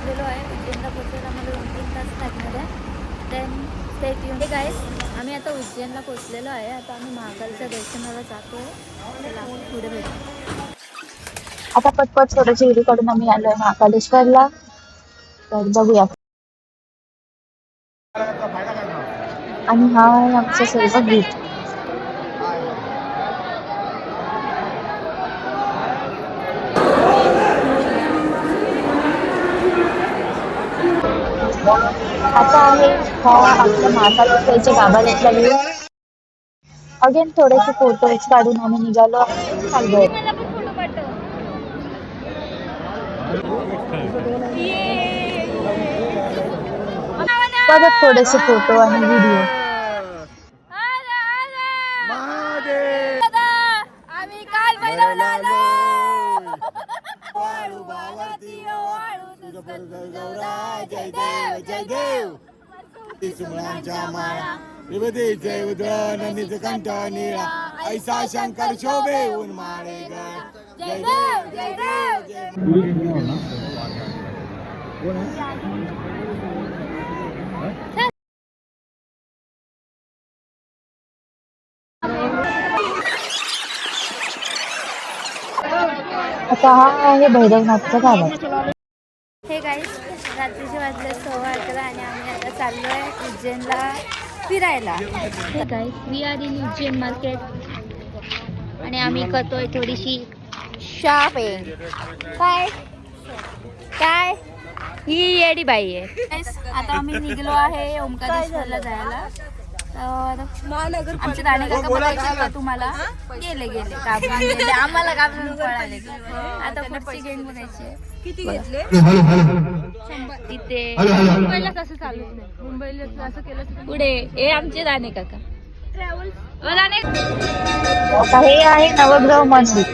पोहोचलेलो आहे. उज्जैनला पोहोचायला आम्हाला 2-3 तास लागणार आहे. Then stay tuned. गाईस, आम्ही आता उज्जैनला पोहोचलेलो आहे. आता आम्ही महाकालच्या दर्शनाला जातोय. चला पुढे भेटू. आता पटपट थोडंशी व्हिडिओ काढून आम्ही आलोय महाकालेश्वरला. तर बघूया. आणि हा आहे आमचा सर्व गीत. आता आहे हा आपल्या महाकालेश्वरच्या गाभाऱ्यातला व्ह्यू. अगेन थोडेसे फोटोज काढून आम्ही निघालो चाललोय. परत थोडेसे फोटो आणि व्हिडिओ. आम्ही काल भैरवला आलो. जय देव जय देव. जय उदय कंठ निळा ऐसा शंकर शोभे उन्माळे ग. जय देव जय देव. आता हा आहे भैरवनाथचा गाभारा. हे गाईस, रात्रीचे वाजले 11:15 आणि आम्ही आता चाललोय उज्जैनला फिरायला. Hey guys, we are in Ujjain market आणि आम्ही करतोय थोडीशी शॉपिंग. काय काय ही येडी बाई आहे. आता आम्ही निघलो आहे ओंकारेश्वरला जायला. आमचे दाणे काका बघायचे का तुम्हाला? गेले कापून गेले, आम्हाला कापून पळाले. आता पुढची गेम बघायची. किती घेतले? तिथे मुंबईला कसं चालू नाही, मुंबईला असं केलं पुढे. हे आमचे दाणे काका ट्रॅव्हल. आता हे आहे नवग्रह मंदिर.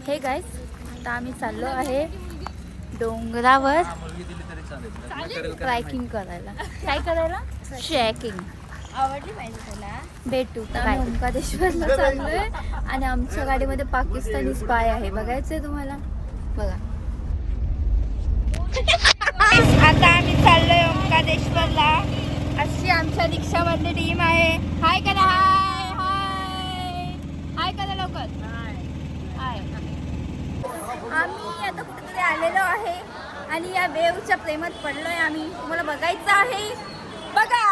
हे गाईस, आता आम्ही चाललो आहे डोंगरावर ट्रॅकिंग करायला. काय करायला? ट्रॅकिंग. आवडली पाहिजे त्याला. भेटू. आम्ही ओंकारेश्वरला चाललोय आणि आमच्या गाडीमध्ये पाकिस्तानी स्पाय आहे. बघायचंय तुम्हाला? बघा. आता आम्ही चाललोय ओंकारेश्वरला. अशी आमच्या रिक्षामधली टीम आहे. हाय करा. हाय हाय हाय करा लवकर. हाय. आम्ही आता कुठेतरी आलेलो आहे आणि या वेवच्या प्रेमात पडलोय आम्ही. तुम्हाला बघायचं आहे? बघा.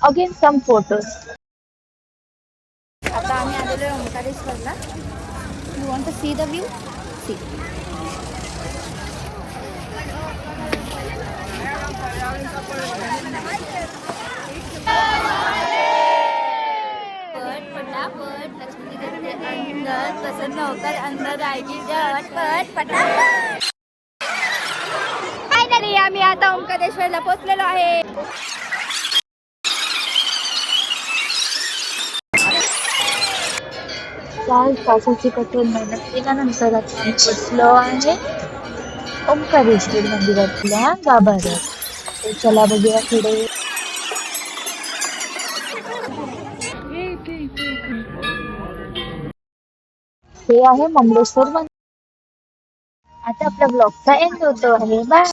Again some photos. आता आम्ही आलेलो आहे ओंकारेश्वरला. You want to see the view? See. पटापट लक्ष्मी करते अंदर, प्रसन्न होकर अंदर आएगी झटपट पटापट. फायनली आम्ही आता ओंकारेश्वरला पोहोचलेलो आहे. चार तासाची कठोर मेहनत केल्यानंतर आता आम्ही पोचलो आहे ओंकारेश्वर मंदिरातल्या गाभाऱ्यात. तर चला बघूया पुढे. हे आहे मंगळेश्वर मंदिर. आता आपल्या ब्लॉगचा एंड होतो आहे. बाय.